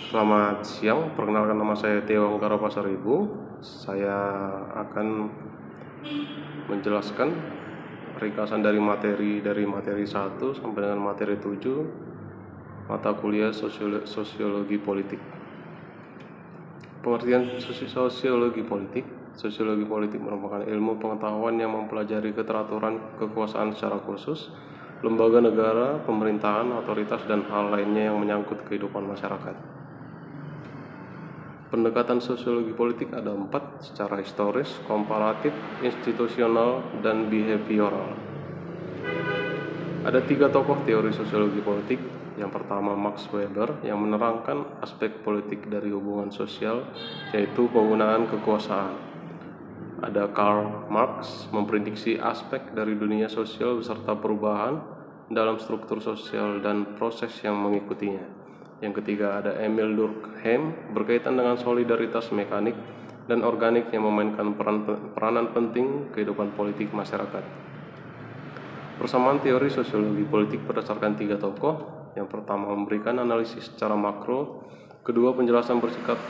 Selamat siang, perkenalkan nama saya Theo Angkara Pasaribu. Saya akan menjelaskan ringkasan dari materi 1 sampai dengan materi 7 mata kuliah sosiologi politik. Pengertian sosiologi politik. Sosiologi politik merupakan ilmu pengetahuan yang mempelajari keteraturan kekuasaan secara khusus, lembaga negara, pemerintahan, otoritas, dan hal lainnya yang menyangkut kehidupan masyarakat. Pendekatan sosiologi politik ada 4, secara historis, komparatif, institusional, dan behavioral. Ada 3 tokoh teori sosiologi politik. Yang pertama Max Weber yang menerangkan aspek politik dari hubungan sosial, yaitu penggunaan kekuasaan. Ada Karl Marx memprediksi aspek dari dunia sosial beserta perubahan dalam struktur sosial dan proses yang mengikutinya. Yang ketiga ada Emil Durkheim berkaitan dengan solidaritas mekanik dan organik yang memainkan peranan penting kehidupan politik masyarakat. Persamaan teori sosiologi politik berdasarkan 3 tokoh. Yang pertama memberikan analisis secara makro, kedua penjelasan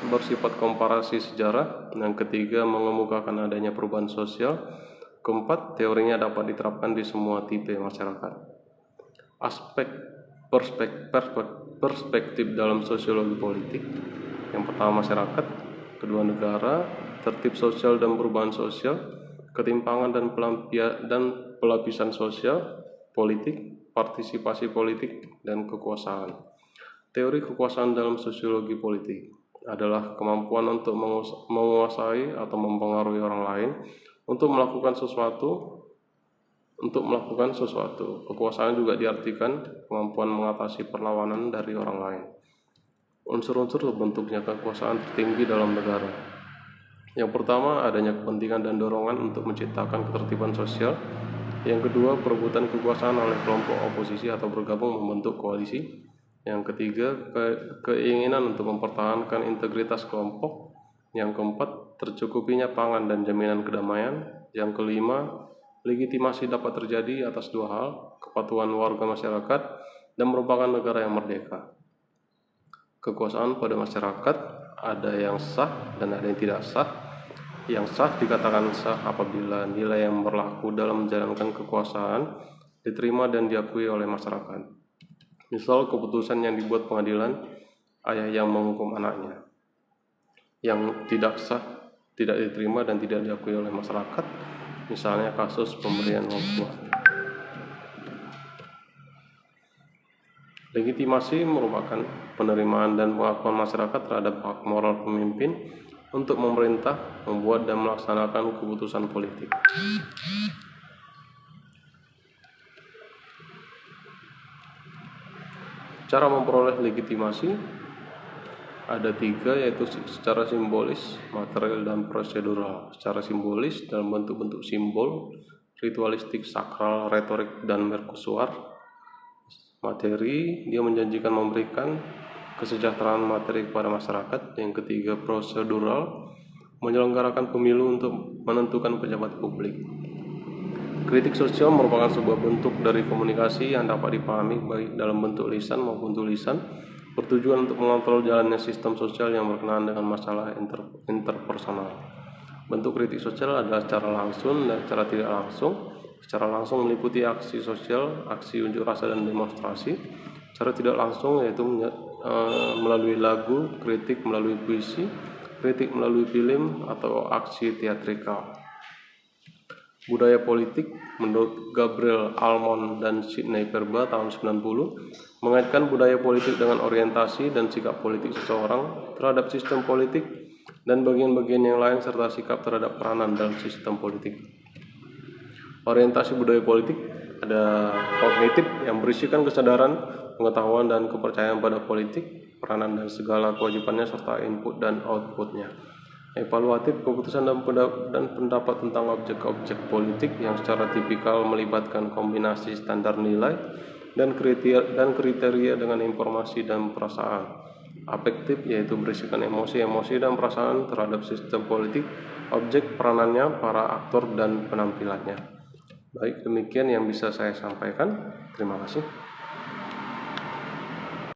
bersifat komparasi sejarah, yang ketiga mengemukakan adanya perubahan sosial, keempat teorinya dapat diterapkan di semua tipe masyarakat. Aspek perspektif dalam sosiologi politik. Yang pertama masyarakat, kedua negara, tertib sosial dan perubahan sosial, ketimpangan dan pelapisan sosial, politik, partisipasi politik, dan kekuasaan. Teori kekuasaan dalam sosiologi politik adalah kemampuan untuk menguasai atau mempengaruhi orang lain untuk melakukan sesuatu. Kekuasaan juga diartikan kemampuan mengatasi perlawanan dari orang lain. Unsur-unsur terbentuknya kekuasaan tertinggi dalam negara. Yang pertama, adanya kepentingan dan dorongan untuk menciptakan ketertiban sosial. Yang kedua, perebutan kekuasaan oleh kelompok oposisi atau bergabung membentuk koalisi. Yang ketiga, keinginan untuk mempertahankan integritas kelompok. Yang keempat, tercukupinya pangan dan jaminan kedamaian. Yang kelima, legitimasi dapat terjadi atas 2 hal, kepatuhan warga masyarakat dan merupakan negara yang merdeka. Kekuasaan pada masyarakat ada yang sah dan ada yang tidak sah. Yang sah dikatakan sah apabila nilai yang berlaku dalam menjalankan kekuasaan diterima dan diakui oleh masyarakat. Misal keputusan yang dibuat pengadilan, ayah yang menghukum anaknya. Yang tidak sah, tidak diterima dan tidak diakui oleh masyarakat, misalnya kasus pemberian uang suap. Legitimasi merupakan penerimaan dan pengakuan masyarakat terhadap hak moral pemimpin untuk memerintah, membuat dan melaksanakan keputusan politik. Cara memperoleh legitimasi ada 3, yaitu secara simbolis, material, dan prosedural. Secara simbolis dalam bentuk-bentuk simbol, ritualistik, sakral, retorik, dan mercusuar. Materi, dia menjanjikan memberikan kesejahteraan materi kepada masyarakat. Yang ketiga, prosedural, menyelenggarakan pemilu untuk menentukan pejabat publik. Kritik sosial merupakan sebuah bentuk dari komunikasi yang dapat dipahami baik dalam bentuk lisan maupun tulisan, bertujuan untuk mengontrol jalannya sistem sosial yang berkenaan dengan masalah interpersonal. Bentuk kritik sosial adalah secara langsung dan secara tidak langsung. Secara langsung meliputi aksi sosial, aksi unjuk rasa dan demonstrasi. Secara tidak langsung yaitu melalui lagu, kritik melalui puisi, kritik melalui film, atau aksi teatrikal. Budaya politik menurut Gabriel Almond dan Sidney Perba tahun 90 mengaitkan budaya politik dengan orientasi dan sikap politik seseorang terhadap sistem politik dan bagian-bagian yang lain serta sikap terhadap peranan dalam sistem politik. Orientasi budaya politik ada kognitif yang berisikan kesadaran, pengetahuan, dan kepercayaan pada politik, peranan dan segala kewajibannya serta input dan outputnya. Evaluatif, keputusan dan pendapat tentang objek-objek politik yang secara tipikal melibatkan kombinasi standar nilai dan kriteria dengan informasi dan perasaan. Afektif yaitu berisikan emosi-emosi dan perasaan terhadap sistem politik, objek, peranannya, para aktor, dan penampilannya. Baik, demikian yang bisa saya sampaikan. Terima kasih.